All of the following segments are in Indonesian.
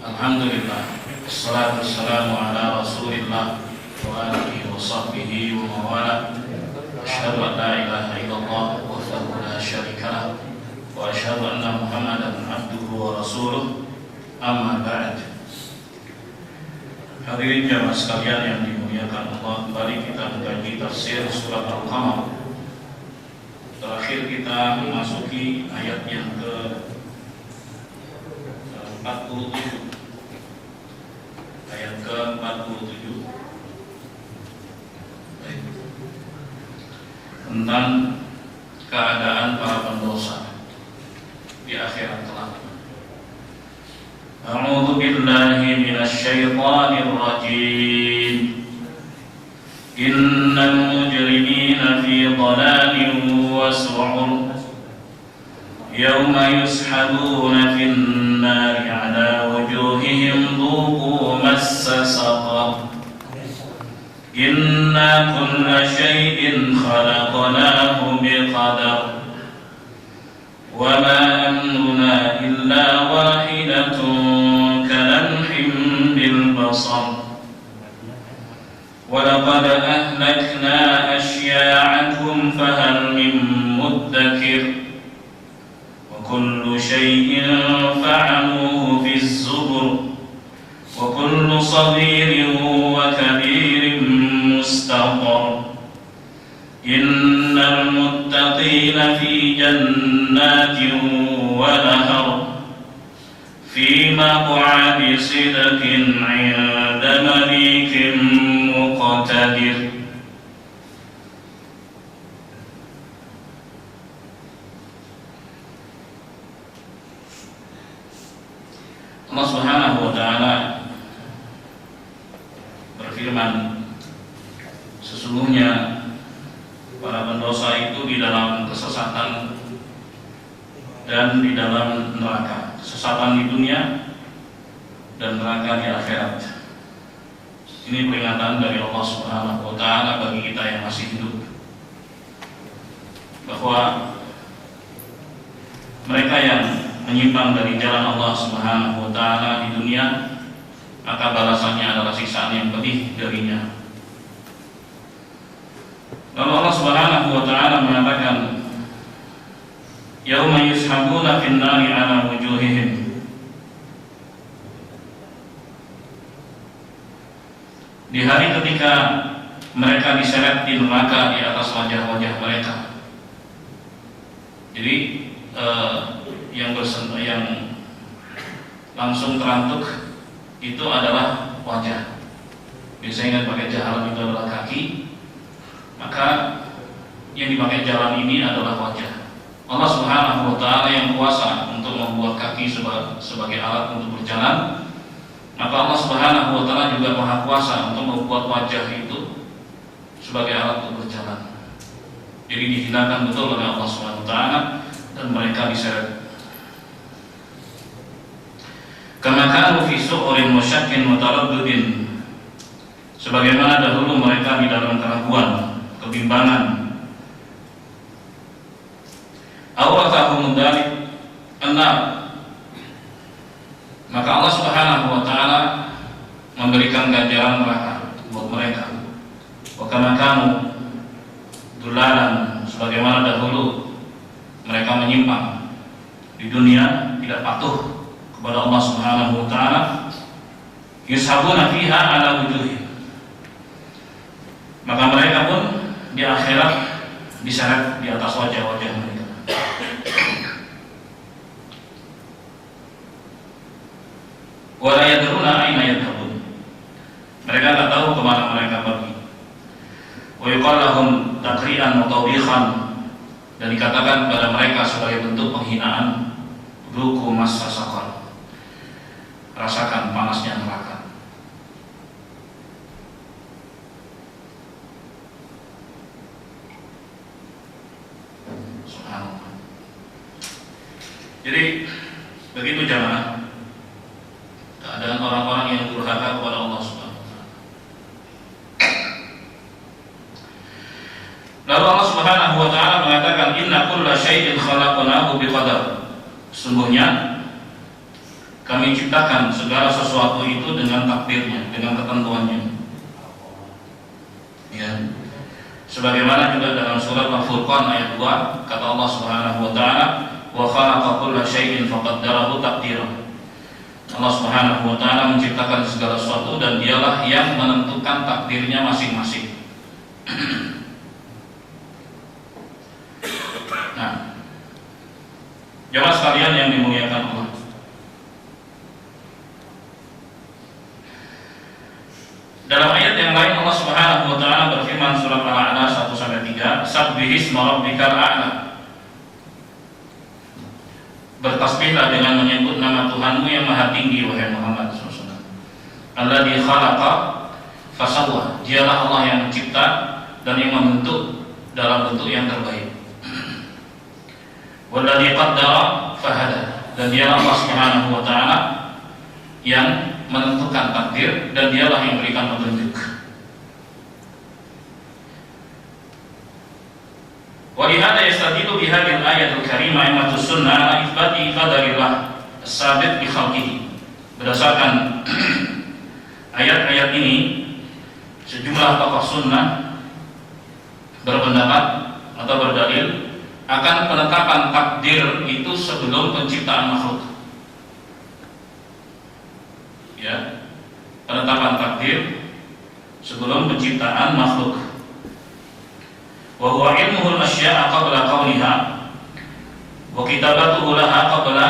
Alhamdulillah, wassalatu wassalamu ala rasulillah wa alihi wa sahbihi wa mawala. Asyhadu an la ilaha illallah wahdahu la syarika lah wa asyhadu anna Muhammadan abduhu wa rasuluh. Amma ba'd. Hadirin jamaah sekalian yang dimuliakan Allah, kembali kita mengkaji tafsir surat Al-Qamar. Terakhir kita memasuki ayat yang ke-47. Ayat ke-47 tentang keadaan para pendosa di akhirat kelak. A'udzu billahi minasy syaithanir rajim. Innal mujrimina fi dhalalin wa su'ur. Yawma yushabuna fin nari ala wujuhihim dhuqu massa saqar. Inna kulla shay'in khalaqnahu biqadar. Wa ma amruna illa wahidatun kalamhin bil basar. Wa laqad ahlakna ashya'akum fahal min muddakir. Kullu shay'in fa'aluhu fi az-zubur wa kullu saghirin wa kabirin mustaqar. Innal muttaqina fi jannatin wa nahar fi maq'adi sidqin 'inda malikin muqtadir. Allah Subhanahu wa ta'ala berfirman, sesungguhnya para pendosa itu di dalam kesesatan dan di dalam neraka. Kesesatan di dunia dan neraka di akhirat. Ini peringatan dari Allah Subhanahu wa ta'ala bagi kita yang masih hidup, bahwa mereka yang menyimpang dari jalan Allah Subhanahu wa ta'ala di dunia, maka balasannya adalah siksaan yang pedih darinya. Lalu Allah Subhanahu wa ta'ala mengatakan, yauma yushabuna fin nari ala wujuhihim. Di hari ketika mereka diseret di neraka di atas wajah-wajah mereka. Jadi yang langsung terantuk itu adalah wajah. Biasanya kan pakai jalan itu adalah kaki, maka yang dipakai jalan ini adalah wajah. Allah Subhanahu wa ta'ala yang kuasa untuk membuat kaki sebagai alat untuk berjalan, maka Allah Subhanahu wa ta'ala juga maha kuasa untuk membuat wajah itu sebagai alat untuk berjalan. Jadi dihinakan betul oleh Allah Subhanahu wa ta'ala dan mereka diseret. Kama kanu fi su'urin musyakkin mutaraddidin. Sebagaimana dahulu mereka di dalam keraguan, kebimbangan. Awratahum dzalik an-nar. Maka Allah Subhanahu wa ta'ala memberikan ganjaran neraka buat mereka. Wa kama kanu dulalan, sebagaimana dahulu mereka menyimpang di dunia, tidak patuh kepada Allah Subhanahu wa ta'ala. Yushabuna fiha ala wujuhihim. Maka mereka pun di akhirat diseret di atas wajah-wajah mereka. Wa la yadruna aina yadhhabun. Mereka tidak tahu kemana mereka pergi. Wa yuqal lahum taqri'an wa tawbihan. Dan dikatakan kepada mereka sebagai bentuk penghinaan, dhuqu massa saqar. Rasakan panasnya neraka. Subhanallah. Jadi begitu jamaah keadaan orang-orang yang durhaka kepada Allah Subhanahu wa ta'ala. Lalu Allah Subhanahu wa ta'ala mengatakan, inna kulla syai'in khalaqnahu biqadar. Sungguhnya kami ciptakan segala sesuatu itu dengan takdirnya, dengan ketentuannya. Ya. Sebagaimana juga dalam surat Al-Furqan ayat 2, kata Allah Subhanahu wa taala, "Wa khalaqa kulla syai'in faqaddarahu taqdira." Allah Subhanahu wa taala menciptakan segala sesuatu dan dialah yang menentukan takdirnya masing-masing. Nah, jemaah sekalian yang dimuliakan Allah, dalam ayat yang lain Allah Subhanahu wa taala berfirman surat Al-A'la 1-3, "Sabbihisma rabbikal a'la." Bertasbihlah dengan menyebut nama Tuhanmu yang maha tinggi, wahai Muhammad SAW. Alladzi khalaqa fasawwa. Dialah Allah yang mencipta dan yang membentuk dalam bentuk yang terbaik. Walladzi qaddara fahada. Dan dialah Allah Subhanahu wa taala yang menentukan takdir dan dialah yang memberikan petunjuk. Walihada yastadilu bihadil ayatul karimah imatus sunnah ala itsbati qadarillah as-sabit bi khalqihi. Berdasarkan ayat-ayat ini, sejumlah tokoh sunnah berpendapat atau berdalil akan penetapan takdir itu sebelum penciptaan makhluk. Ya, penetapan takdir sebelum penciptaan makhluk. Wa huwa ilmuhul asya'a qabla kauniha wa kitabatuhu laha qabla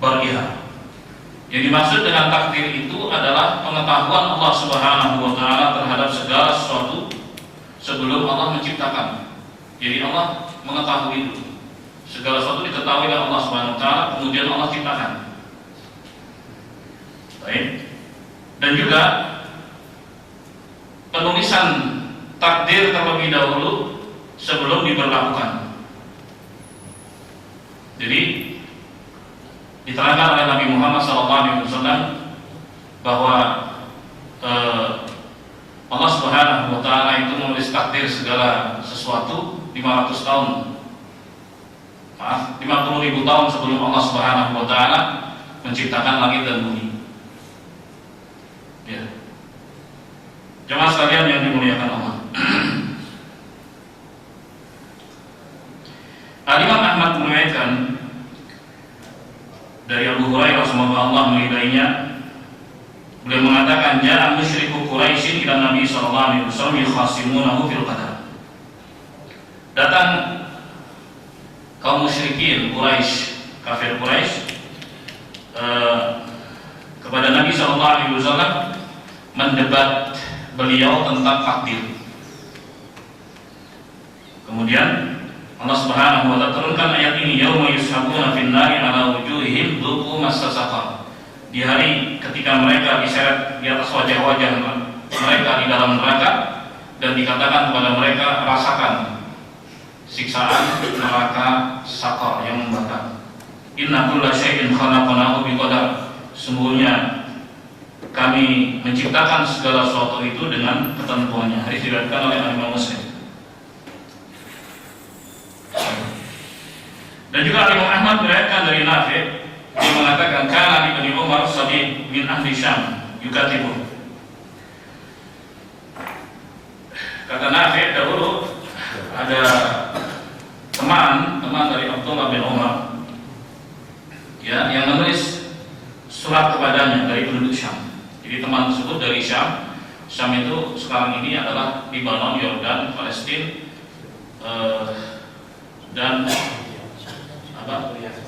bariha. Yang dimaksud dengan takdir itu adalah pengetahuan Allah Subhanahu wa taala terhadap segala sesuatu sebelum Allah menciptakan. Jadi Allah mengetahui itu. Segala sesuatu diketahui oleh Allah Subhanahu wa taala, kemudian Allah ciptakan. Baik. Dan juga penulisan takdir terlebih dahulu sebelum diberlakukan. Jadi diterangkan oleh Nabi Muhammad SAW bahwa Allah Subhanahu wa taala itu menulis takdir segala sesuatu 500 tahun. Maaf, 50.000 tahun sebelum Allah Subhanahu wa taala menciptakan langit dan bumi. Ya. Jemaah sekalian yang dimuliakan Allah. Al-Imam Ahmad meriwayatkan dari Abu Hurairah semoga Allah meridainya, beliau mengatakan ja'a musyriku Quraisy ila Nabi sallallahu alaihi wasallam yakhasimunahu fil qadar. Datang kaum musyrikin Quraisy, kafir Quraisy kepada Nabi sallallahu alaihi wasallam mendebat beliau tentang takdir. Kemudian Allah Subhanahu wa taala turunkan ayat ini, yauma yushabuna fin nari ala wujuhihim dzuqu massa saqar. Di hari ketika mereka diseret di atas wajah-wajah mereka di dalam neraka dan dikatakan kepada mereka, rasakan siksaan neraka saqar yang membakar. Inna kulla syai'in khalaqnahu biqadar. Sungguhnya kami menciptakan segala sesuatu itu dengan ketentuannya. Hadis diriwayatkan oleh Imam Muslim. Dan juga Imam Ahmad meriwayatkan dari Nafi', dia mengatakan kana Ibnu Umar Sadiq bin ahli Syam yukatibu. Kata Nafi' dahulu ada teman dari Abdullah bin Umar, ya, yang menulis surat kepadanya dari penduduk Syam. Jadi teman tersebut dari Syam. Syam itu sekarang ini adalah Lebanon, Yordan, Palestina, dan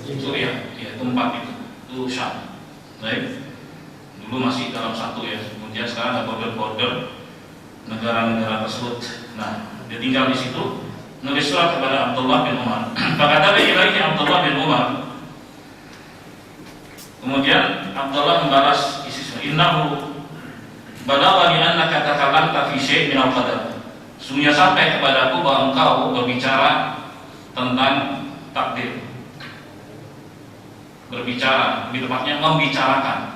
Suriah, ya, tempat itu Syam. Baik. Dulu masih dalam satu, ya. Kemudian sekarang ada border negara-negara tersebut. Nah, dia tinggal di situ. Nulis surat kepada Abdullah bin Umar. Fakata ilaihi Abdullah bin Umar. Kemudian Abdullah membalas isi surat, innahu balaghani annaka takallamta fi syai' min al-qadar. Sungguhnya sampai kepadaku bahwa engkau berbicara tentang takdir. Berbicara, di tempatnya membicarakan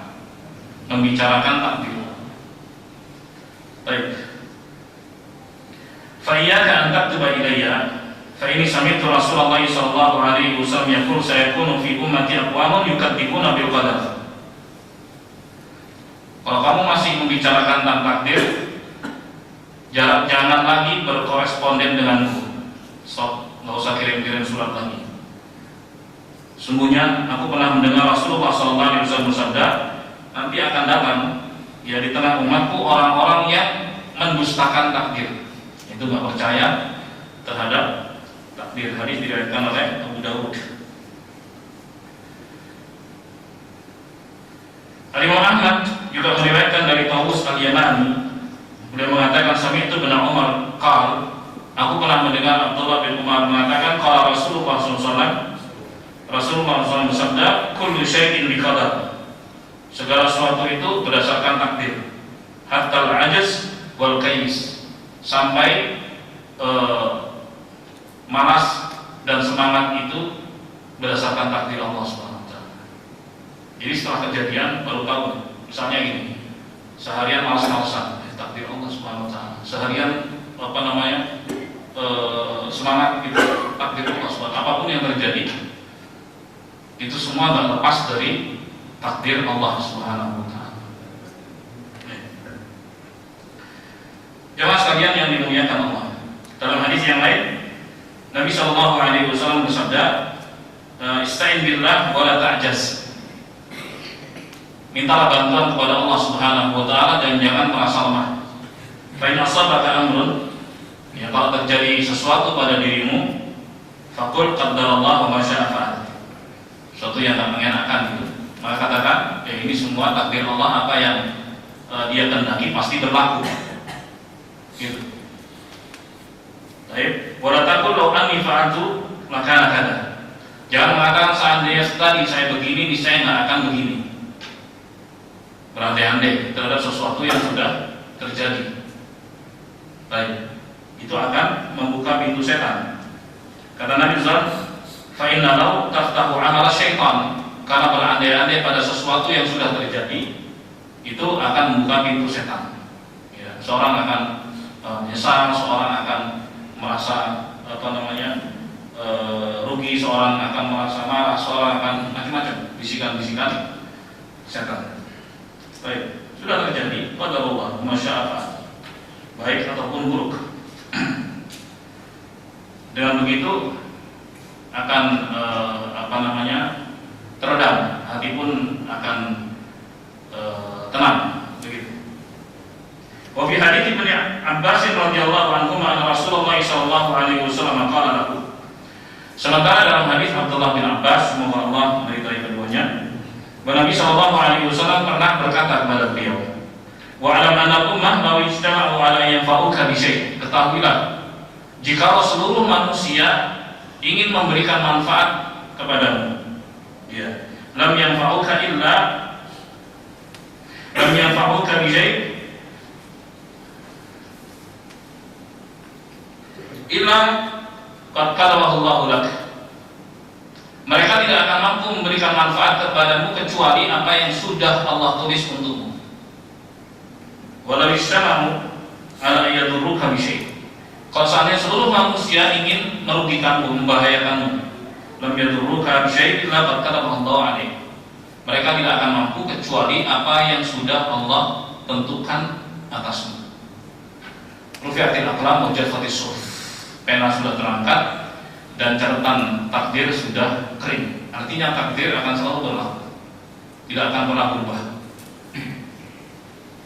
takdir. Baik. Fa iyyaka an taktuba ilayya fa inni sami'tu Rasulullah sallallahu alaihi wasallam yaqul sayakunu fi ummati aqwamun yukadzibuna bil qadar masih membicarakan tentang takdir, jangan lagi berkoresponden denganku. Nggak usah kirim-kirim surat lagi. Sungguhnya aku pernah mendengar Rasulullah SAW bersabda, nanti akan datang ya di tengah umatku orang-orang yang mendustakan takdir, itu nggak percaya terhadap takdir. Hadis diriwayatkan oleh Abu Dawud. Al-Imam Ahmad juga meriwayatkan dari Tawus Al-Yamani. Beliau mengatakan, sami'tu bin Umar qala, aku pernah mendengar Abdullah bin Umar mengatakan, qala Rasulullah SAW, Rasulullah SAW bersabda, kullu syai'in biqadar, segala sesuatu itu berdasarkan takdir, hatta al-ajaz wal kais, sampai malas dan semangat itu berdasarkan takdir Allah SWT. Jadi setelah kejadian baru tahu. Misalnya gini, seharian malas-malasan, takdir Allah SWT. Seharian semangat itu takdir Allah SWT. Apapun yang terjadi, itu semua tak lepas dari takdir Allah Subhanahu wa taala. Jemaah sekalian yang dimuliakan Allah, dalam hadis yang lain Nabi SAW bersabda, "Ista'in billah wa la ta'jaz." Mintalah bantuan kepada Allah Subhanahu wa taala dan jangan merasa lemah. Fa in asabaka amrun, ya, kalau terjadi sesuatu pada dirimu, faqul qaddarallahu ma syaa fa'al. Sesuatu yang tak mengenakan gitu, maka katakan, ya ini semua takdir Allah, apa yang Dia kehendaki pasti berlaku. Gitu. Baik, wala taqul law anni fa'altu lakana kada. Jangan mengatakan seandainya tadi saya begini, niscaya enggak akan begini. Berandai-andai terhadap sesuatu yang sudah terjadi. Baik, itu akan membuka pintu setan. Kata Nabi SAW, fa inna law taftahu amala syaitan, karena berandai-andai pada sesuatu yang sudah terjadi itu akan membuka pintu setan. Ya, seorang akan menyesal, seorang akan merasa rugi, seorang akan merasa marah, seorang akan macam-macam bisikan-bisikan setan. Baik, sudah terjadi pada Allah, masyaallah, baik ataupun buruk. Dengan begitu akan teredam, hati pun akan tenang. Begitu. Wa fi hadits Ibnu Abbas radhiyallahu anhu anna Rasulullah sallallahu alaihi wasallam qala lahu. Sementara dalam hadis Abdullah bin Abbas, semoga Allah meridai keduanya, bahwa Nabi sallallahu alaihi wasallam pernah berkata kepada beliau, wa alam anna ummah law ijtama'u ala yanfa'uka bi syai'. Ketahuilah, jika seluruh manusia ingin memberikan manfaat kepadamu, ya, lam yanfa'uka bi syai' illa qad qadahu Allahu lak. Mereka tidak akan mampu memberikan manfaat kepadamu kecuali apa yang sudah Allah tulis untukmu. Walau istama'u ala yadurruka bi syai'. Kalau seandainya seluruh manusia ingin merugikanmu, membahayakanmu, lam yadurruka bi syai' illa qad qadahu Allahu alaik. Mereka tidak akan mampu kecuali apa yang sudah Allah tentukan atasmu. Rufi'atil aqlam wa jaffatis suhuf. Pena sudah terangkat dan catatan takdir sudah kering. Artinya takdir akan selalu berlaku, tidak akan pernah berubah.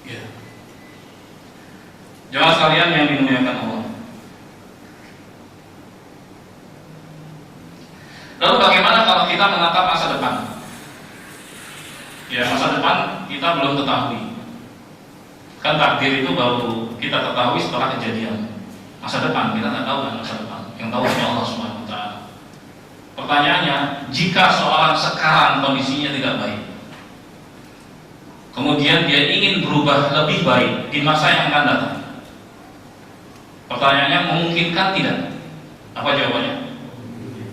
Ya. Jemaah sekalian yang dimuliakan Allah. Lalu bagaimana kalau kita menatap masa depan? Ya, masa depan kita belum ketahui. Kan takdir itu baru kita ketahui setelah kejadian. Masa depan kita nggak tahu kan masa depan. Yang tahu hanya Allah Subhanahu wa taala. Pertanyaannya, jika seorang sekarang kondisinya tidak baik, kemudian dia ingin berubah lebih baik di masa yang akan datang, pertanyaannya, memungkinkan tidak? Apa jawabannya?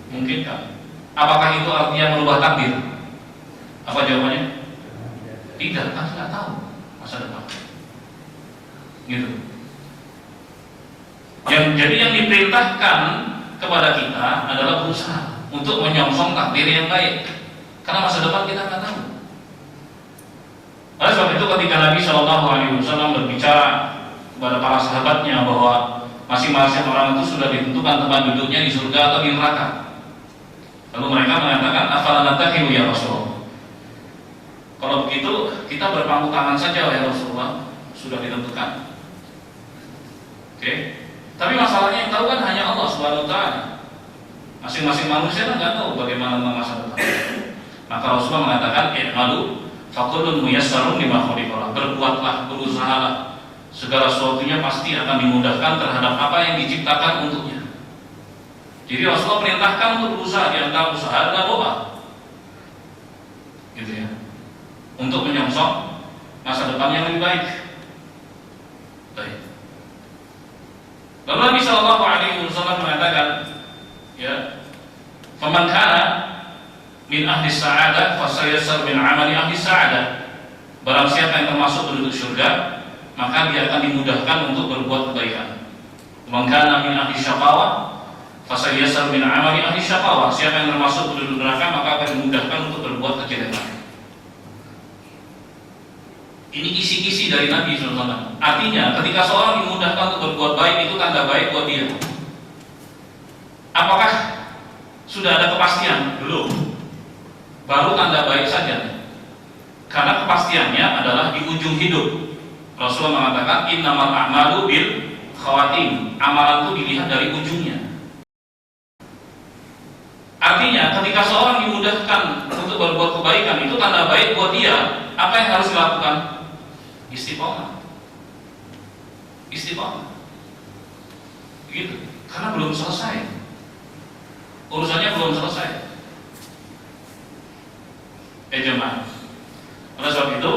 Mungkinkan. Apakah itu artinya merubah takdir? Apa jawabannya? Tidak, kan tidak tahu masa depan. Gitu. Jadi yang diperintahkan kepada kita adalah berusaha untuk menyongsong takdir yang baik, karena masa depan kita nggak tahu. Oleh sebab itu ketika Nabi Shallallahu Alaihi Wasallam berbicara kepada para sahabatnya bahwa masing-masing orang itu sudah ditentukan tempat duduknya di surga atau di neraka. Lalu mereka mengatakan, afala natakhiru ya Rasulullah. Kalau begitu kita berpangku tangan saja ya Rasulullah, sudah ditentukan. Oke. Tapi masalahnya yang tahu kan hanya Allah Subhanahu wa taala. Masing-masing manusia kan nggak tahu bagaimana masa depan. Maka Rasulullah mengatakan, i'malu fakullun muyassarun lima khuliqa. Berbuatlah, berusahalah. Segala sesuatunya pasti akan dimudahkan terhadap apa yang diciptakan untuknya. Jadi Rasulullah perintahkan untuk berusaha, di antara usaha adalah doa. Gitu ya. Untuk menyongsong masa depan yang lebih baik. Baik. Lalu Nabi Shallallahu Alaihi Wasallam mengatakan, ya, faman kana min ahli sa'adah fasayassar min amali ahli sa'adah. Barang siapa yang termasuk penduduk surga, maka dia akan dimudahkan untuk berbuat kebaikan. Man kana min ahli syaqawah fasayassar min amali ahli syaqawah. Siapa yang termasuk penduduk neraka, maka akan dimudahkan untuk berbuat kejelekan. Ini kisi-kisi dari Nabi SAW. Artinya, ketika seorang dimudahkan untuk berbuat baik, itu tanda baik buat dia. Apakah sudah ada kepastian? Belum. Baru tanda baik saja. Karena kepastiannya adalah di ujung hidup. Rasulullah mengatakan, innamal a'malu bil khawatim. Amalan itu dilihat dari ujungnya. Artinya, ketika seorang dimudahkan untuk berbuat kebaikan, itu tanda baik buat dia. Apa yang harus dilakukan? Istiqomah. Istiqomah. Begitu. Karena belum selesai. Urusannya belum selesai. Jemaah. Oleh sebab itu,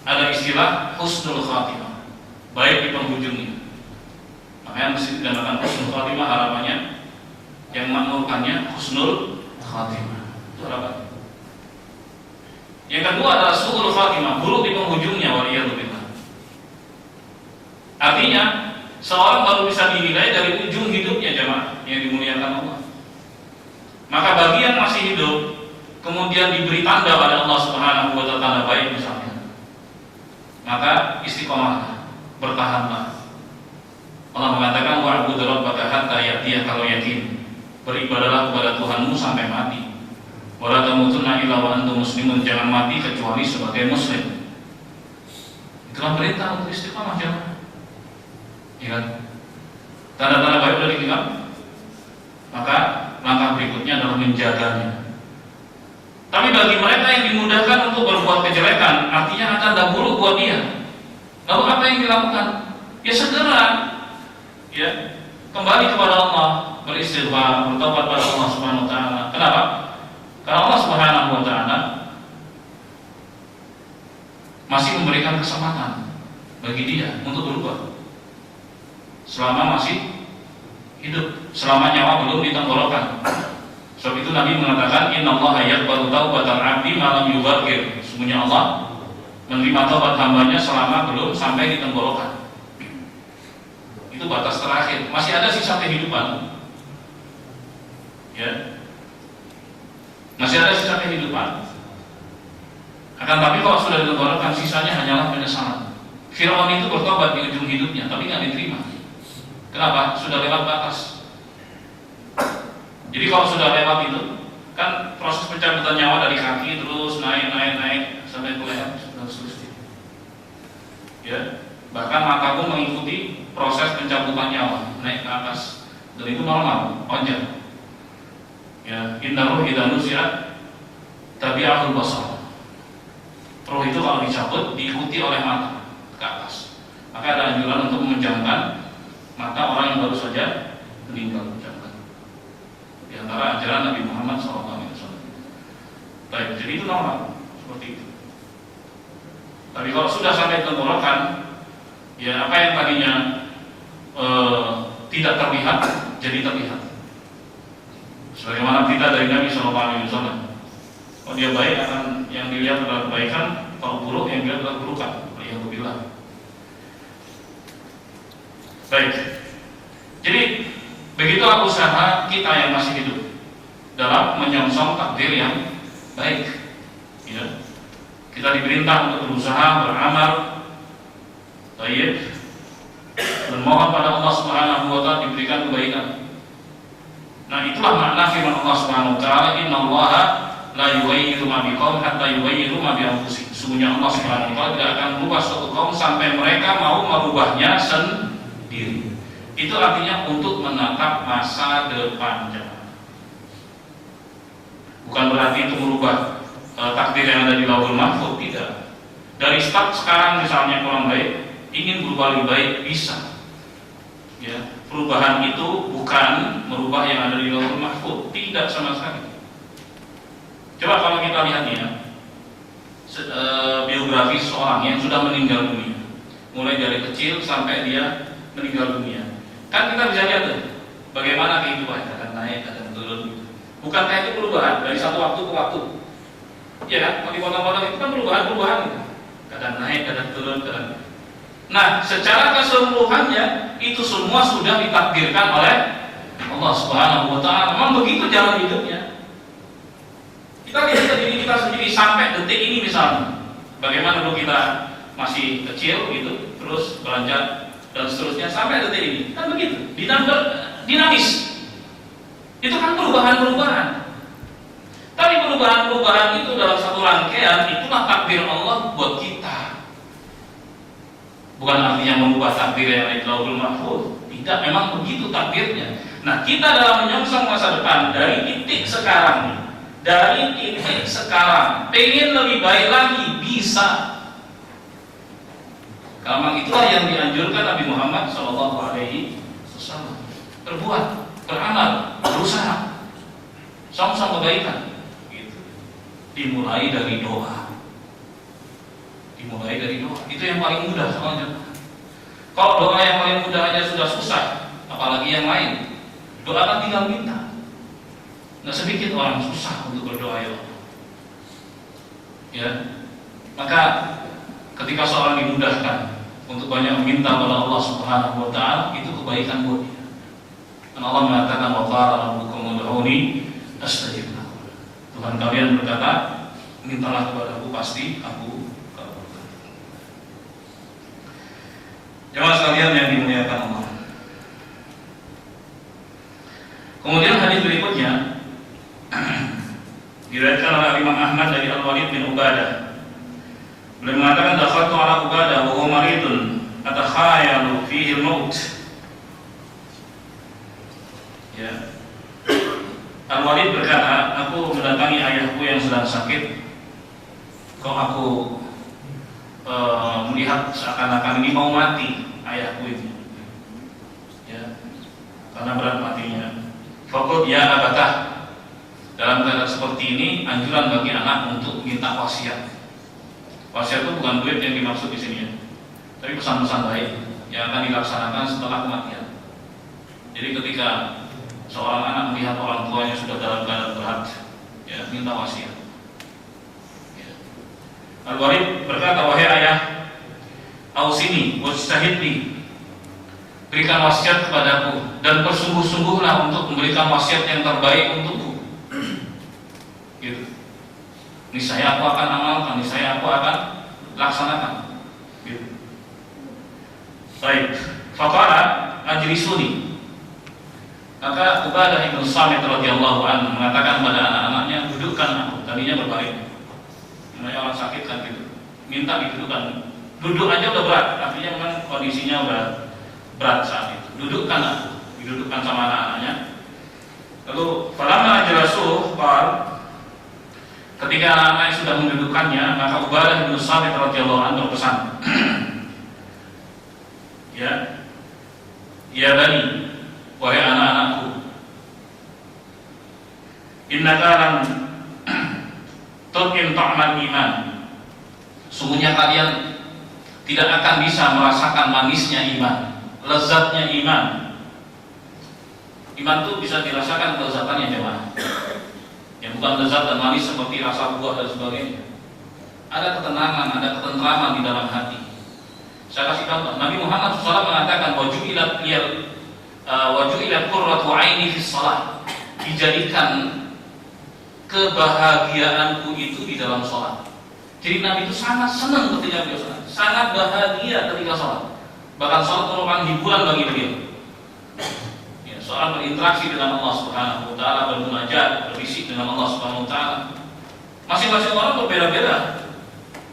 ada istilah husnul khatimah. Baik di penghujungnya. Makanya mesti dinamakan husnul khatimah, harapannya yang makmurkannya husnul khatimah. Itu harapannya. Yang kedua adalah su'ul khatimah, buruk di penghujungnya, waliyadzubillah. Artinya, seorang baru bisa dinilai dari ujung hidupnya, jemaah yang dimuliakan Allah. Maka bagi yang masih hidup, kemudian diberi tanda pada Allah Subhanahu wa taala tanda baik misalnya, maka istiqomah, bertahanlah. Allah mengatakan, wa'budu rabbaka hatta ya'tiyakal yaqin. Beribadahlah kepada Tuhanmu sampai mati. Wala tamutunna illa wa antum muslimun. Jangan mati kecuali sebagai muslim. Itulah perintah untuk istiqamah, jemaah. Ingat, tanda-tanda baik sudah dibilang. Maka langkah berikutnya adalah menjaganya. Tapi bagi mereka yang dimudahkan untuk berbuat kejelekan, artinya akan dahulu buat dia. Lalu apa yang dilakukan? Ya segera, ya, kembali kepada Allah, beristighfar, bertobat pada Allah Subhanahu wa taala. Kenapa? Karena Allah Subhanahu wa taala masih memberikan kesempatan bagi dia untuk berubah selama masih hidup, selama nyawa belum ditenggorokan. Sebab itu Nabi mengatakan, innallaha yaqbalu taubatal 'abdi ma lam yughfir. Sesungguhnya Allah menerima taubat hambanya selama belum sampai ditenggorokan. Itu batas terakhir. Masih ada sisa kehidupan. Ya. Masih ada sisa kehidupan. Akan tapi kalau sudah ditenggorokan, sisanya hanyalah penyesalan. Firaun itu bertobat di ujung hidupnya, tapi nggak diterima. Kenapa? Sudah lewat batas. Jadi kalau sudah lewat itu, kan proses pencabutan nyawa dari kaki terus naik sampai ke leher sudah selesai. Ya, bahkan mata pun mengikuti proses pencabutan nyawa naik ke atas, dan itu normal, wajar. Ya, inna ruh idza nuzi'at tabi'atul basar. Roh itu kalau dicabut diikuti oleh mata ke atas. Maka ada anjuran untuk memejamkan mata orang yang baru saja meninggal. Di antara ajaran Nabi Muhammad SAW. Baik, jadi itu normal seperti itu. Tapi kalau sudah sampai tenggorokan, ya apa yang tadinya tidak terlihat jadi terlihat. Sebagaimana kita dari Nabi SAW. Kalau dia baik akan yang dilihat adalah kebaikan, kalau buruk yang dilihat adalah keburukan. Alhamdulillah. Baik. Jadi begitulah usaha kita yang masih hidup dalam menyongsong takdir yang baik. Ya. Kita diperintah untuk berusaha, beramal, baik, dan mohon pada Allah Subhanahu wa taala diberikan kebaikan. Nah, itulah makna firman Allah Subhanahu wa taala, "Innallaha la yughayyiru ma biqaumin hatta yughayyiru ma bi anfusihim." Sesungguhnya Allah Subhanahu wa taala tidak akan merubah suatu kaum sampai mereka mau merubahnya sendiri. Itu artinya untuk menatap masa depannya. Bukan berarti itu merubah takdir yang ada di Lauhul Mahfuz, tidak. Dari start sekarang misalnya kurang baik, ingin berubah lebih baik, bisa. Ya, perubahan itu bukan merubah yang ada di Lauhul Mahfuz, tidak sama sekali. Coba kalau kita lihat ya, biografi seorang yang sudah meninggal dunia, mulai dari kecil sampai dia meninggal dunia, kan kita bisa lihat tuh, bagaimana kehidupannya, kadang naik, kadang turun. Bukankah itu perubahan dari satu waktu ke waktu? Ya kan, kalau dipotong-potong itu kan perubahan gitu. Kadang naik, kadang turun, kadang. Nah, secara keseluruhannya itu semua sudah ditakdirkan oleh Allah Subhanahu wa taala. Memang begitu jalan hidupnya. Kita lihat ke diri kita sendiri sampai detik ini misalnya. Bagaimana dulu kita masih kecil gitu, terus beranjak dan seterusnya sampai detik ini. Kan begitu, dinamis. Itu kan perubahan-perubahan. Tapi perubahan-perubahan itu dalam satu rangkaian, itulah takdir Allah buat kita. Bukan artinya mengubah takdir yang ada di Lauhul Mahfuz. Tidak, memang begitu takdirnya. Nah, kita dalam menyongsong masa depan dari titik sekarang, pengen lebih baik lagi, bisa. Karena itulah yang dianjurkan Nabi Muhammad SAW. Berbuat, beramal, berusaha, sama-sama kebaikan. Gitu. Dimulai dari doa. Itu yang paling mudah soalnya. Kalau doa yang paling mudah aja sudah susah, apalagi yang lain. Doa kan tinggal minta. Nggak sedikit orang susah untuk berdoa ya Allah. Ya, maka ketika seorang dimudahkan untuk banyak meminta kepada Allah Subhanahu wa taala, itu kebaikan buat dia. Dan Allah mengatakan, "Wa qala rabbukum ud'uni astajib lakum." Tuhan kalian berkata, mintalah kepadaku pasti aku kabulkan. Jemaah sekalian yang dimuliakan Allah. Kemudian hadis berikutnya diriwayatkan oleh Imam Ahmad dari Al-Walid bin Ubadah. Beliau mengatakan, "Dakhaltu ala Ubadah wa huwa maridun atakhayalu fihi al-maut." Ya. Al-Walid berkata, "Aku mendatangi ayahku yang sedang sakit. Kok aku melihat seakan-akan ini mau mati ayahku ini. Ya. Karena berat matinya. Faqul ya abatah." Dalam keadaan seperti ini, anjuran bagi anak untuk minta wasiat. Wasiat itu bukan duit yang dimaksud di sini ya, tapi pesan-pesan baik yang akan dilaksanakan setelah kematian. Jadi ketika seorang anak melihat orang tuanya sudah dalam keadaan berat, ya minta wasiat. Ya. Al-Walid berkata, "Wahai ayah, ausini wajtahidni, berikan wasiat kepadaku dan bersungguh-sungguhlah untuk memberikan wasiat yang terbaik untukku." Gitu. Niscaya aku akan amalkan, niscaya aku akan laksanakan. Gitu. Baik. Faqala ajlisuni. Maka Ubadah bin Samit radhiyallahu anhu mengatakan pada anak-anaknya, "Dudukkan aku." Tadinya berbaring. Namanya orang sakit kan gitu. Minta didudukkan. Duduk aja udah berat, artinya memang kondisinya udah berat saat itu. "Dudukkan aku." Didudukkan sama anak-anaknya. Lalu falamma ajlasuhu qala, ketika anak-anak sudah mendudukkannya, maka Ubadah bin Samit radhiyallahu anhu berpesan, Ya bani, wahai anak-anakku, innaka lam tuqim ta'mal iman. Sungguhnya kalian tidak akan bisa merasakan manisnya iman, lezatnya iman. Iman itu bisa dirasakan kelezatannya, jemaah. Ya, bukan lezat dan manis seperti rasa buah dan sebagainya. Ada ketenangan, ada ketentraman di dalam hati. Saya kasih contoh. Nabi Muhammad SAW mengatakan, waju'ilat qurratu aini fis shalah. Dijadikan kebahagiaanku itu di dalam sholat. Jadi Nabi itu sangat senang ketika beliau sholat, sangat bahagia ketika sholat. Bahkan sholat merupakan hiburan bagi beliau. Ya, seorang berinteraksi dengan Allah Subhanahu Wa Taala, bermunajat, berbisik dengan Allah Subhanahu Wa Taala. Masing-masing orang berbeda-beda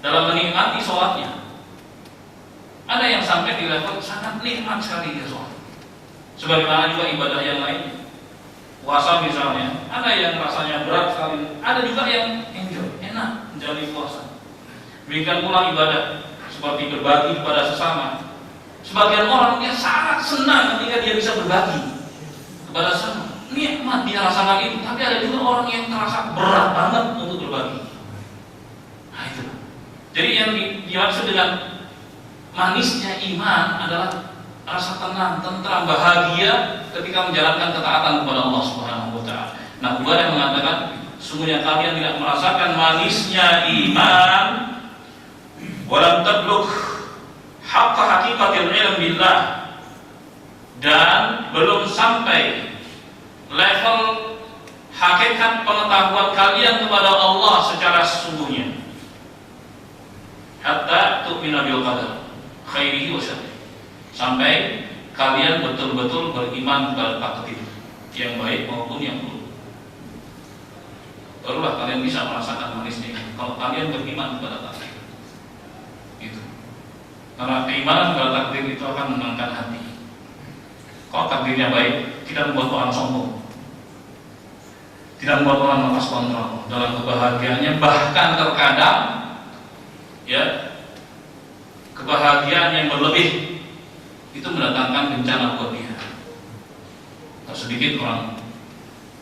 dalam menikmati sholatnya. Ada yang sampai di level sangat nikmat sekali dia sholat. Sebagaimana juga ibadah yang lain, puasa misalnya, ada yang rasanya berat sekali, ada juga yang enjoy, enak menjalani puasa. Demikian pula ibadah seperti berbagi kepada sesama. Sebagian orang dia sangat senang ketika dia bisa berbagi kepada sesama, nikmat dia rasakan itu. Tapi ada juga orang yang terasa berat banget untuk berbagi. Nah itu. Jadi yang dimaksud dengan manisnya iman adalah rasa tenang, tentram, bahagia ketika menjalankan ketaatan kepada Allah Subhanahu Wa Taala. Nah, Ubadah mengatakan, sungguhnya kalian tidak merasakan manisnya iman, walam tablugh haqqa haqiqatil ilm billah, dan belum sampai level hakikat pengetahuan kalian kepada Allah secara sesungguhnya. Hatta tu'minu bil qadar khairihi wa syarrihi, sampai kalian betul-betul beriman kepada takdir yang baik maupun yang buruk. Barulah kalian bisa merasakan manisnya kalau kalian beriman kepada takdir. Itu. Karena keimanan kepada takdir itu akan menenangkan hati. Kalau takdirnya baik, tidak membuat orang sombong, tidak membuat orang lepas kontrol dalam kebahagiaannya. Bahkan terkadang ya, kebahagiaan yang berlebih itu mendatangkan bencana buat dia. Tak sedikit orang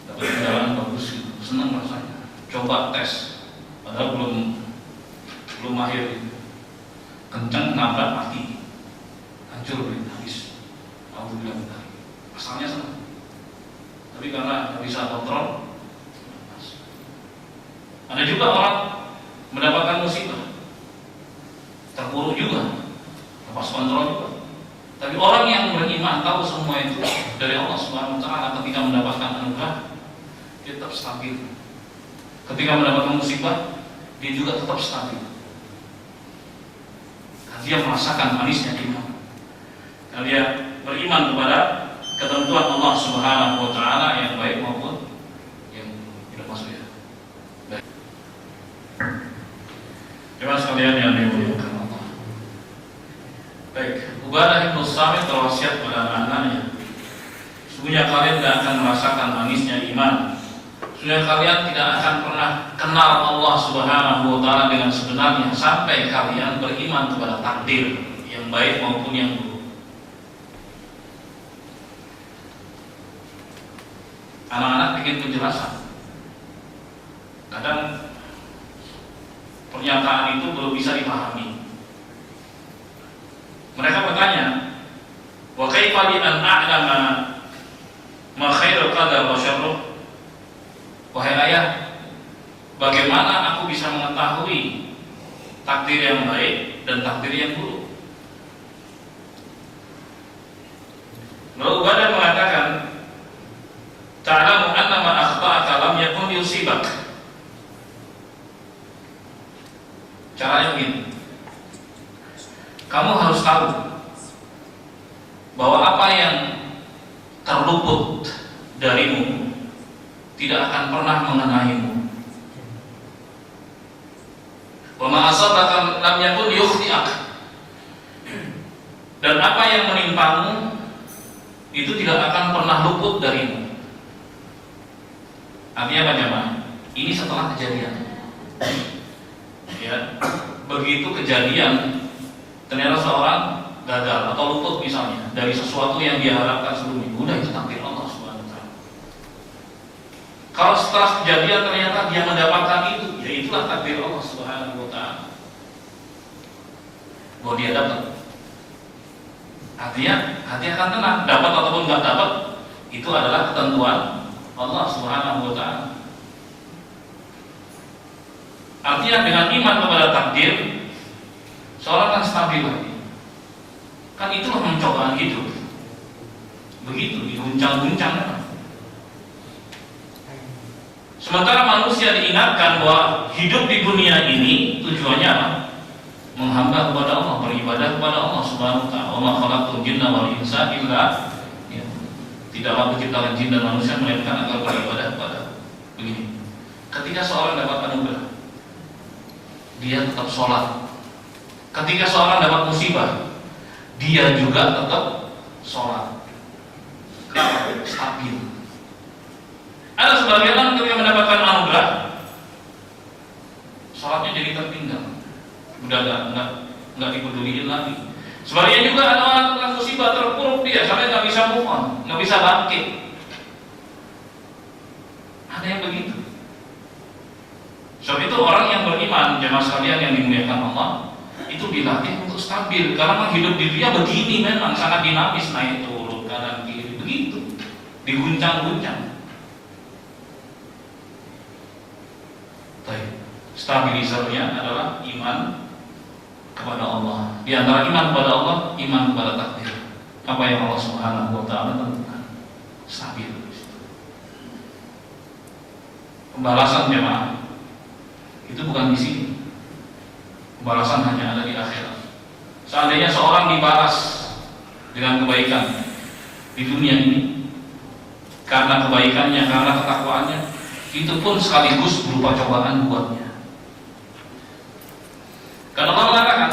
dapat kendaraan bagus gitu, senang rasanya, coba tes, padahal belum mahir, kencang nabrak mati, hancur habis. Alhamdulillah, asalnya senang, tapi karena nggak bisa kontrol. Ada juga orang mendapatkan musibah, terpuruk juga, lepas kontrol juga. Tapi orang yang beriman tahu semua itu dari Allah Subhanahu Wa Taala. Ketika mendapatkan anugerah, dia tetap stabil. Ketika mendapatkan musibah, dia juga tetap stabil. Karena dia merasakan manisnya iman. Karena dia beriman kepada ketentuan Allah Subhanahu Wa Taala yang baik maupun yang tidak masuk ya. Baik. Jemaah sekalian yang dimuliakan Allah. Baik, Ubadah bin Samit berwasiat pada anak-anaknya, sesungguhnya kalian tidak akan merasakan manisnya iman. Sesungguhnya kalian tidak akan pernah kenal Allah Subhanahu Wa Taala dengan sebenarnya sampai kalian beriman kepada takdir yang baik maupun yang buruk. Anak-anak bikin penjelasan. Kadang pernyataan itu belum bisa dipahami. Mereka bertanya, wa kaifa li an a'lama ma khairul qadar wa syarruh? Wahai ayah, bagaimana aku bisa mengetahui takdir yang baik dan takdir yang buruk? Lalu Ubadah mengatakan, ta'lamu anna ma akhta'aka lam yakun yusibak. Caranya begini, kamu harus tahu bahwa apa yang terluput darimu tidak akan pernah mengenaimu. Wa ma asabaka lam yakun yukhti'ak, dan apa yang menimpamu itu tidak akan pernah luput darimu. Artinya apa jemaah? Ini setelah kejadian. Ya, begitu kejadian ternyata seorang gagal atau luput misalnya dari sesuatu yang dia harapkan sebelumnya, udah itu takdir Allah Subhanahu Wa Taala. Kalau setelah kejadian ternyata dia mendapatkan itu, ya itulah takdir Allah Subhanahu Wa Taala. Bahwa dia dapat, artinya hati akan tenang, dapat ataupun nggak dapat, itu adalah ketentuan Allah Subhanahu Wa Taala. Artinya dengan iman kepada takdir, seorang kan stabil lagi. Kan itulah pencobaan hidup. Begitu, diguncang-guncang kan. Sementara manusia diingatkan bahwa hidup di dunia ini tujuannya apa? Menghamba kepada Allah, beribadah kepada Allah Subhanahu wa taala. Wa ma khalaqtul jinna wal insa illa ya. Tidaklah aku ciptakan jin dan manusia melainkan agar beribadah kepada. Begini. Ketika seorang dapat anugerah, dia tetap sholat. Ketika seorang dapat musibah, dia juga tetap sholat. Kenapa? Stabil. Ada sebagian orang ketika mendapatkan anugerah, sholatnya jadi tertinggal, udah nggak dipeduliin lagi. Sebaliknya juga ada orang tentang musibah terpuruk dia sampai nggak bisa move on, nggak bisa bangkit. Ada yang begitu. Sebab itu orang yang beriman, jemaah sekalian yang dimuliakan Allah, itu dilatih untuk stabil karena hidup di dunia begini memang sangat dinamis, naik turun kanan kiri begitu, diguncang-guncang. Stabilizernya adalah iman kepada Allah. Di antara iman kepada Allah, iman kepada takdir. Apa yang Allah Subhanahu wa taala tentukan, stabil. Pembalasan jemaah itu bukan di sini. Pembalasan hanya ada di akhirat. Seandainya seorang dibalas dengan kebaikan di dunia ini karena kebaikannya, karena ketakwaannya, itu pun sekaligus berupa cobaan buatnya. Karena Allah mengatakan,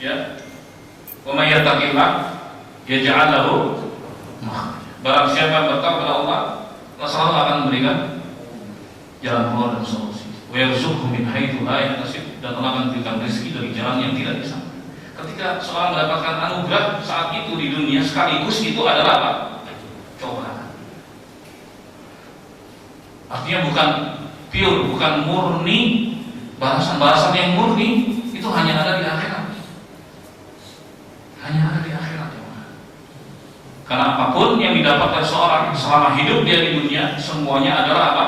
ya, wa may yattaqillah yaj'al lahu makhraja. Barang siapa yang bertakwa kepada Allah, Allah selalu akan memberikan jalan keluar dan solusi. Wa yarzuqhu min haitsu la yahtasib, dan Allah akan memberikan rezeki dari jalan yang tidak disangka. Ketika seorang mendapatkan anugerah saat itu di dunia, sekaligus itu adalah apa? Cobaan. Artinya bukan pure, bukan murni, balasan-balasan yang murni itu hanya ada di akhirat. Hanya ada di akhirat ya. Karena apapun yang didapatkan seorang selama hidup dia di dunia, semuanya adalah apa?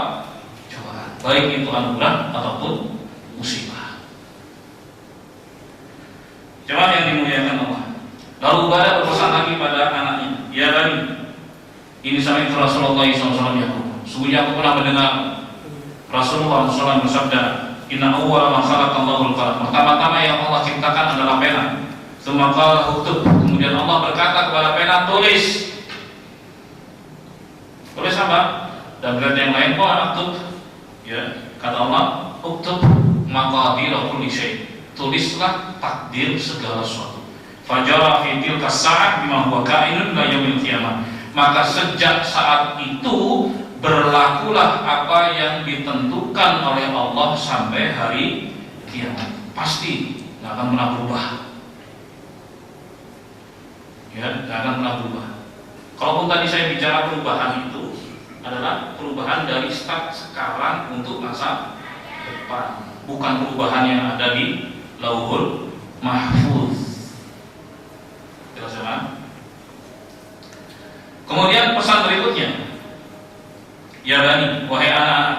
Cobaan. Baik itu anugerah ataupun musibah. Jemaah yang dimuliakan Allah. Lalu Ubadah berpesan lagi pada anaknya, ya Bani, ini sampai Rasulullah SAW yaqul. Sungguhnya aku pernah mendengar Rasulullah SAW bersabda, Inna awwala ma khalaqallahu al-qalam. Pertama-tama yang Allah ciptakan adalah pena. Tsumma qala uktub. Kemudian Allah berkata kepada pena, tulis. Tulis apa? Dan berarti yang lain, oh aktub. Ya, kata Allah, uktub maqadir kulli syai. Tulislah takdir segala sesuatu. Fajara fi tilka as-sa'ah bima huwa ka'inun ila yaumil qiyamah. Maka sejak saat itu berlakulah apa yang ditentukan oleh Allah sampai hari kiamat. Pasti nggak akan pernah berubah. Ya, nggak akan pernah berubah. Kalaupun tadi saya bicara perubahan itu adalah perubahan dari start sekarang untuk masa depan, bukan perubahan yang ada di Lauhul Mahfuz. Jelas ya? Kemudian pesan berikutnya, ya Bani, wahai anak-anak,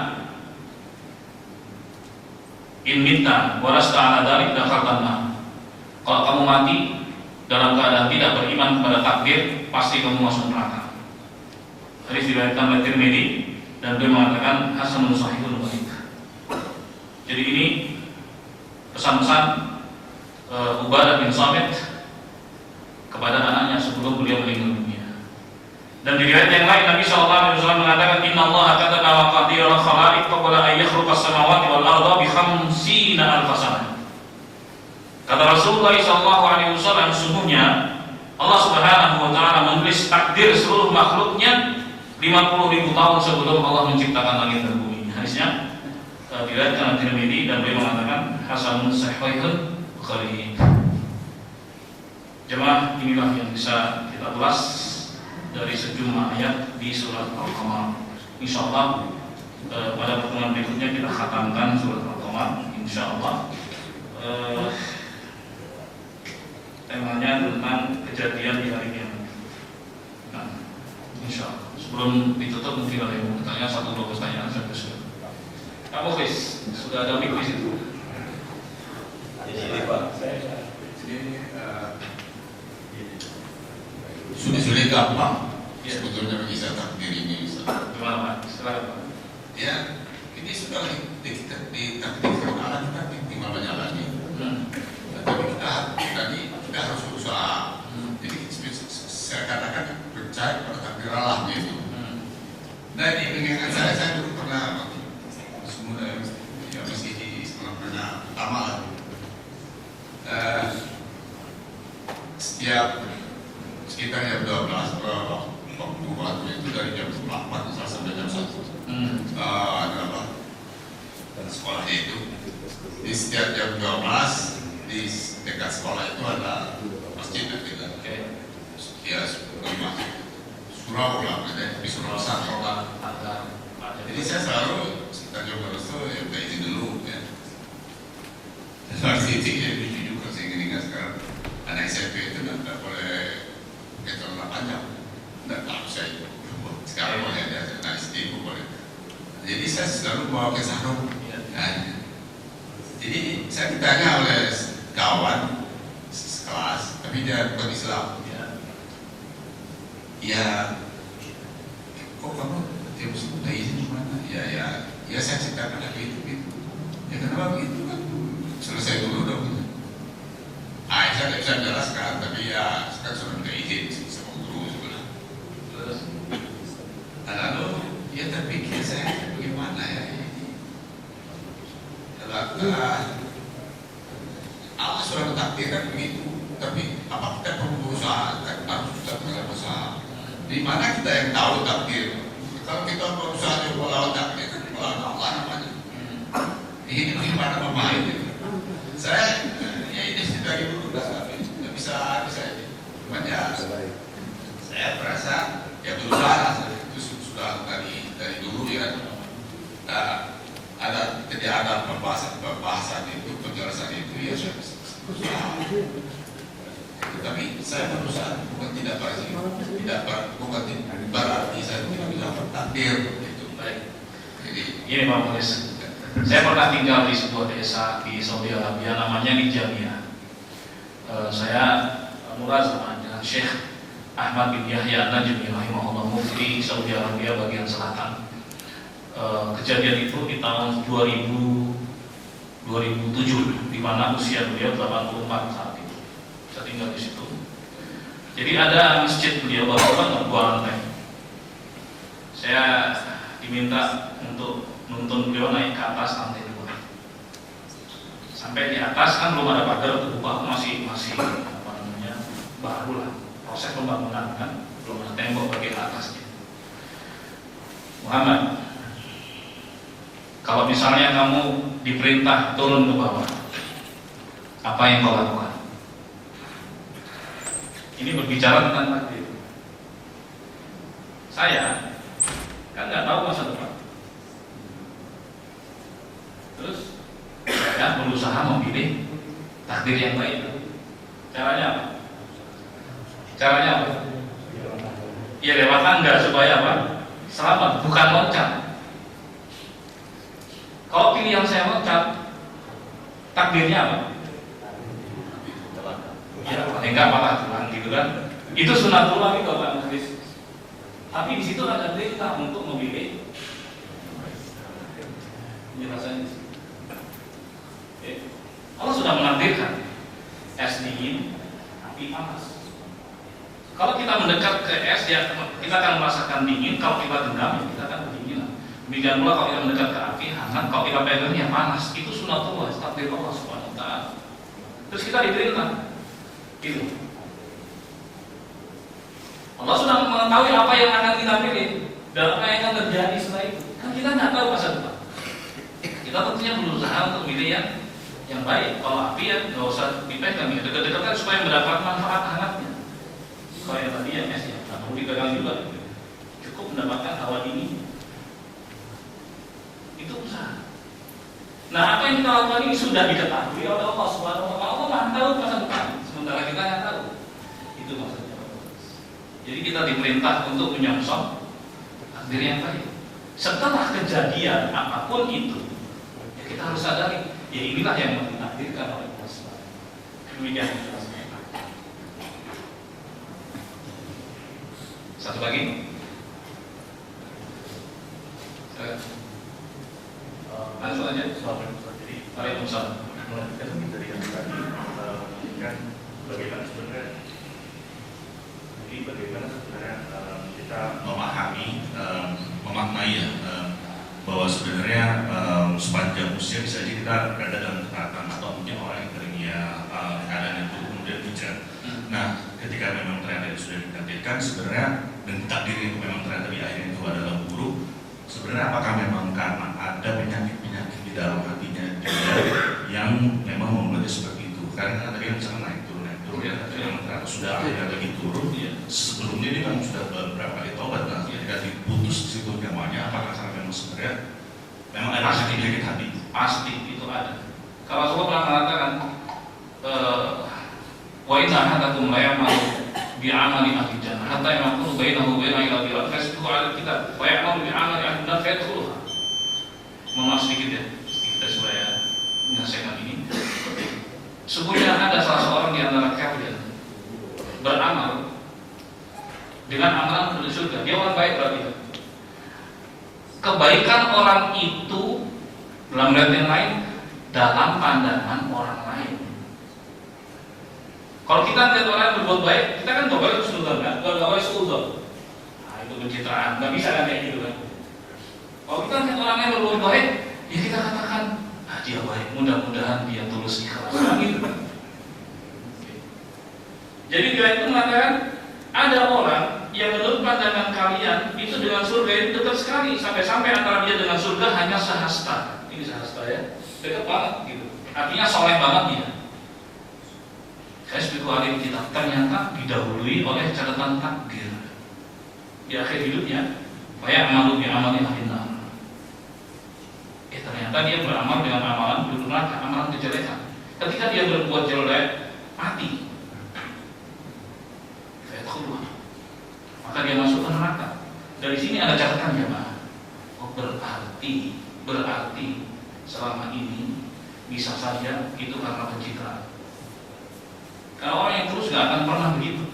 in mitta walasta ala dzalik dakhaltanna. Kalau kamu mati dalam keadaan tidak beriman kepada takdir, pasti kamu masuk neraka. Hadis diriwayatkan oleh Tirmidzi dan beliau mengatakan hasanun sahihun baik. Jadi ini pesan-pesan Ubadah bin Samit kepada anaknya sebelum beliau meninggal dunia. Dan di riwayat yang lain Nabi SAW mengatakan, Inna Allah kataba maqadir al-khalaiq qabla an yakhluqa as-samawati wal arda bi 50 alf sanah. Kata Rasulullah SAW, sesungguhnya Allah Subhanahu wa taala menulis takdir seluruh makhluknya 50.000 tahun sebelum Allah menciptakan langit dan bumi. Hadisnya diriwayatkan oleh Tirmidzi dan beliau mengatakan hasanun sahihun gharib. Jemaah, inilah yang bisa kita ulas dari sejumlah ayat di surat Al-Qamar. Insyaallah pada pertemuan berikutnya kita khatamkan surat Al-Qamar insyaallah. Temanya tentang kejadian di hari kiamat. Nah, insyaallah. Sebelum ditutup mungkin ada yang bertanya, 1-2 pertanyaan saya sudah. Pak Muflis, sudah ada mic di situ. Jadi Pak, sudah gampang sebetulnya mengisah takdir ini. Gimana Pak? Silakan Pak. Ya, ini sudah ditakdirkan Allah, kita tinggal menjalani. Tapi kita harus berusaha. Jadi saya katakan percaya pada takdir Allah itu. Nah di pengingat saya dulu pernah semua ya masih di sekolah pertama setiap sekitar jam 12 waktu itu dari jam 8 sampai jam 1 ada apa sekolah itu di setiap jam 12 di dekat sekolah itu ada masjid gitu. Ya surau lah, di surau sana. Jadi saya selalu sekitar jam 12 itu ya udah izin dulu ya. Waktu itu ya lucu juga saya ingat sekarang anak SMP itu nggak boleh celana panjang, nggak tahu saya sekarang boleh ada anak SD itu boleh. Jadi saya selalu bawa ke sarung. Nah, jadi saya ditanya oleh kawan sekelas, tapi dia bukan Islam. Ya, kok kamu tiap musim udah izin gimana? Ya saya ceritakan lagi itu gitu. Ya kenapa begitu kan? Selesai dulu dong. Saya tidak bisa menjelaskan, tapi ya sekarang sudah minta izin sama guru sebenarnya. Terus, lalu ya terpikir saya bagaimana ya ini? Allah sudah mentakdirkan begitu, tapi apa kita perlu berusaha? Harus kita berusaha. Di mana kita yang tahu takdir? Kalau kita berusaha melawan takdir, kan melawan Allah namanya. Ini bagaimana memahami? Saya ya ini dari dulu nggak bisa cuman ya saya merasa ya berusaha itu sudah dari dulu ya tidak ada pembahasan itu penjelasan itu ya saya berusaha. Tapi saya berusaha bukan berarti saya tidak bisa bertakdir itu. Baik. Jadi ini Pak Mulis. Saya pernah tinggal di sebuah desa di Saudi Arabia, namanya Nijamia. Saya murah sama dengan Syekh Ahmad bin Yahya Najmi rahimahullah, mufti Saudi Arabia bagian selatan. Kejadian itu di tahun 2007, di mana usia beliau 84 saat itu. Saya tinggal di situ. Jadi ada masjid beliau baru dua lantai. Saya diminta untuk nuntun beliau naik ke atas lantai 2. Sampai di atas kan belum ada pagar, terbuka masih apa namanya baru lah, proses pembangunan kan, belum ada tembok bagian atasnya. Muhammad, kalau misalnya kamu diperintah turun ke bawah, apa yang kau lakukan? Ini berbicara tentang takdir. Saya kan nggak tahu masa depan. Terus saya berusaha memilih takdir yang baik. Caranya apa? Ya lewat tangga supaya apa? Selamat, bukan loncat. Kalau pilihan saya loncat, takdirnya apa? Ya, enggak patah tulang gitu kan? Itu sunatullah itu Pak Mulis. Tapi di situ ada perintah untuk memilih. Penjelasannya. Allah sudah menakdirkan es dingin, api panas. Kalau kita mendekat ke es, ya kita akan merasakan dingin. Kalau kita genggam, ya kita akan kedinginan. Demikian pula kalau kita mendekat ke api hangat, kalau kita pegang ya panas. Itu sunatullah, takdir Allah Subhanahu wa taala. Terus kita diperintah, gitu. Allah sudah mengetahui apa yang akan kita pilih dan apa yang akan terjadi setelah itu. Kan kita nggak tahu masa depan. Kita tentunya berusaha untuk milih yang baik. Kalau api ya nggak usah dipegang, ya dekat-dekat kan supaya mendapat manfaat hangatnya. Kalau yang tadi ya es ya nggak perlu dipegang juga, cukup mendapatkan hawa dingin. Itu usaha. Nah, apa yang kita lakukan ini sudah diketahui oleh Allah Subhanahu wa taala. Allah Maha tahu masa depan, sementara kita nggak tahu. Itu maksudnya. Jadi kita diperintah untuk menyongsong takdir yang baik. Setelah kejadian apapun itu, ya kita harus sadari, ya inilah yang ditakdirkan oleh Allah Subhanahu wa taala. Demikian. Satu lagi. saja. Jadi, Waalaikumsalam. melanjutkan mungkin dari yang tadi, kan bagaimana sebenarnya kita memaknai ya, bahwa sebenarnya sepanjang usia bisa saja kita berada dalam ketaatan, atau mungkin orang yang tadinya keadaan itu kemudian hijrah. Nah, ketika memang ternyata itu sudah ditakdirkan sebenarnya, dan takdir itu memang ternyata di akhirnya itu adalah buruk, sebenarnya apakah memang karena ada penyakit-penyakit di dalam hatinya dia yang memang membuatnya seperti itu? Karena kan tadi kan misalkan naik turun ya, yang ternyata sudah akhirnya lagi turun. Sebelumnya dia memang sudah beberapa kali tobat, nah ketika diputus di situ nyawanya, apakah karena memang sebenarnya memang ada penyakit hati? Pasti itu ada. Kalau Rasulullah pernah mengatakan, wa inna ahadakum la ya'malu bi'amali ahli jannah hatta yakunu bainahu wa baina ila fasbiqu 'ala kitab wa ya'malu bi'amali ahli nar fayadkhuluha. Mohon sedikit ya, kita supaya menyelesaikan ini. Sesungguhnya ada salah seorang di antara kalian beramal dengan amalan menuju surga. Dia orang baik berarti. Kebaikan orang itu dalam riwayat yang lain dalam pandangan orang lain. Kalau kita lihat orang yang berbuat baik, kita kan gak boleh seuzon kan, gak boleh seuzon. Nah, itu pencitraan, nggak bisa kan kayak gitu kan. Kalau kita lihat orang yang berbuat baik, ya kita katakan, dia baik, mudah-mudahan dia tulus ikhlas. Gitu. Jadi dia itu mengatakan, ada orang yang menurut pandangan kalian itu dengan surga itu dekat sekali, sampai-sampai antara dia dengan surga hanya sehasta. Ini sehasta ya, dekat banget gitu. Artinya soleh banget dia. Fasbiqu alim kitab, ternyata didahului oleh catatan takdir di akhir hidupnya. Kayak amalu bi amali ahli nar. Ternyata dia beramal dengan amalan penduduk neraka, amalan kejelekan. Ketika dia berbuat jelek, mati. Maka dia masuk ke neraka. Dari sini ada catatan ya, Pak. Oh, berarti selama ini bisa saja itu karena pencitraan. Kalau orang yang terus nggak akan pernah begitu.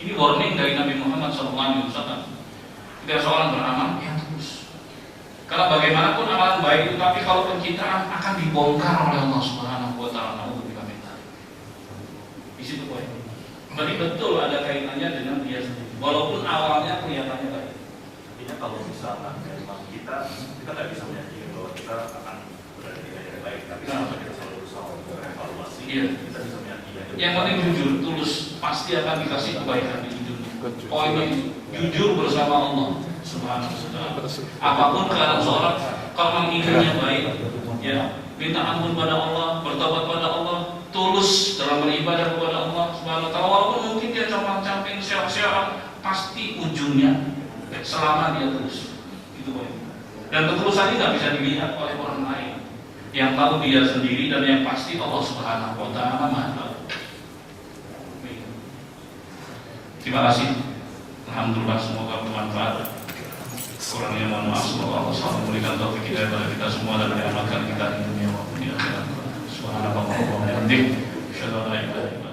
Ini warning dari Nabi Muhammad SAW. Tidak seorang beramal yang terus. Karena bagaimanapun amalan baik itu, tapi kalau pencitraan akan dibongkar oleh Allah Subhanahu Wa Taala. Di situ poinnya. Berarti betul ada kaitannya dengan dia sendiri. Walaupun awalnya kelihatannya baik. Artinya kalau misalkan memang kita tidak bisa meyakini bahwa kita akan berada di jalan yang baik, tapi kalau kita selalu berusaha untuk evaluasi, kita bisa meyakini. Yang penting jujur, tulus, pasti akan dikasih kebaikan di hidupnya. Poinnya jujur bersama Allah Subhanahu wa Ta'ala. Apapun keadaan seorang, kalau menginginnya baik, ya minta ampun pada Allah, bertobat pada Allah, tulus dalam beribadah kepada Allah Subhanahu wa Ta'ala. Walaupun mungkin dia compang-camping, siap-siap, pasti ujungnya selama dia tulus. Itu poinnya. Dan ketulusan ini nggak bisa dilihat oleh orang lain. Yang tahu dia sendiri dan yang pasti Allah Subhanahu wa Ta'ala Maha. Terima kasih. Alhamdulillah, semoga bermanfaat. Kurangnya mohon maaf, semoga Allah selalu memberikan taufik hidayah kepada kita semua dan menyelamatkan kita di dunia maupun di akhirat. Subhanallah wa bihamdihi, asyhadu an la ilaha illallah.